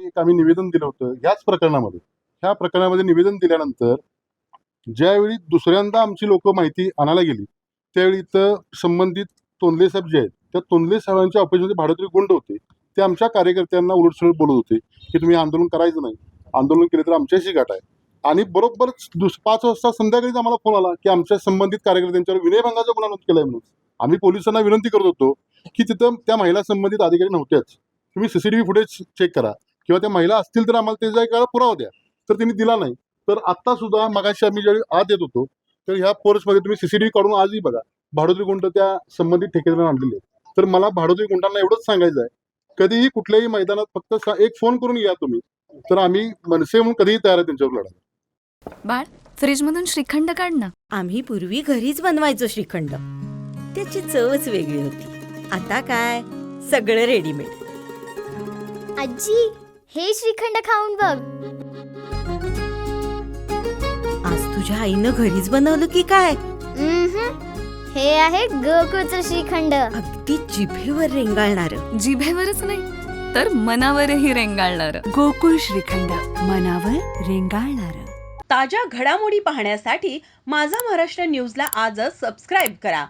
एक आम्ही निवेदन दिलं होतं ह्याच प्रकरणामध्ये. ह्या प्रकरणामध्ये निवेदन दिल्यानंतर ज्यावेळी दुसऱ्यांदा आमची लोकं माहिती आणायला गेली, त्यावेळी इथं संबंधित तोंडले साहेब जे आहेत, त्या तोंडले साहेबांच्या ऑफिसमध्ये भाडोत्री गुंड होते. ते आमच्या कार्यकर्त्यांना उलटसुलट बोलत होते, की तुम्ही आंदोलन करायचं नाही. आंदोलन केलं तर आमच्याशी गाठ आहे. आणि बरोबर 5 वाजता संध्याकाळीच आम्हाला फोन आला, की आमच्या संबंधित कार्यकर्त्यांच्यावर विनयभंगाचा गुन्हा नोंद केलाय म्हणून. आम्ही पोलिसांना विनंती करत होतो, की तिथं त्या महिला संबंधित अधिकारी नव्हत्याच. तुम्ही सीसीटीव्ही फुटेज चेक करा किंवा त्या महिला असतील तर आम्हाला त्याचा एक पुरावा द्या. तर त्यांनी दिला नाही. तर आता सुद्धा मगाशी आम्ही ज्यावेळी आत येत होतो, तर ह्या फोर्समध्ये तुम्ही सीसीटीव्ही काढून आजही बघा. भाडोत्री गुंड त्या संबंधित ठेकेदारांना आणलेले आहेत. तर मला भाडोत्री गुंडांना एवढंच सांगायचं आहे, कधीही कुठल्याही मैदानात फक्त एक फोन करून या तुम्ही, तर आम्ही मनसे म्हणून कधीही तयार आहे त्यांच्यावर लढायला. बाळ, फ्रीजमधून श्रीखंड काढ ना. आम्ही पूर्वी घरीच बनवायचो श्रीखंड. त्याची चवच वेगळी होती. आता काय सगळं रेडीमेड. आजी, हे श्रीखंड खाऊन बघ. आज तुझ्या आईनं घरीच बनवलं की काय? हे आहे गोकुळचं श्रीखंड. अगदी जिभेवर रेंगाळणार. जिभेवरच नाही तर मनावरही रेंगाळणार. गोकुळ श्रीखंड, मनावर रेंगाळणार. ताज्या घडामोडी पाहण्यासाठी माझा महाराष्ट्र न्यूजला आजच सबस्क्राईब करा.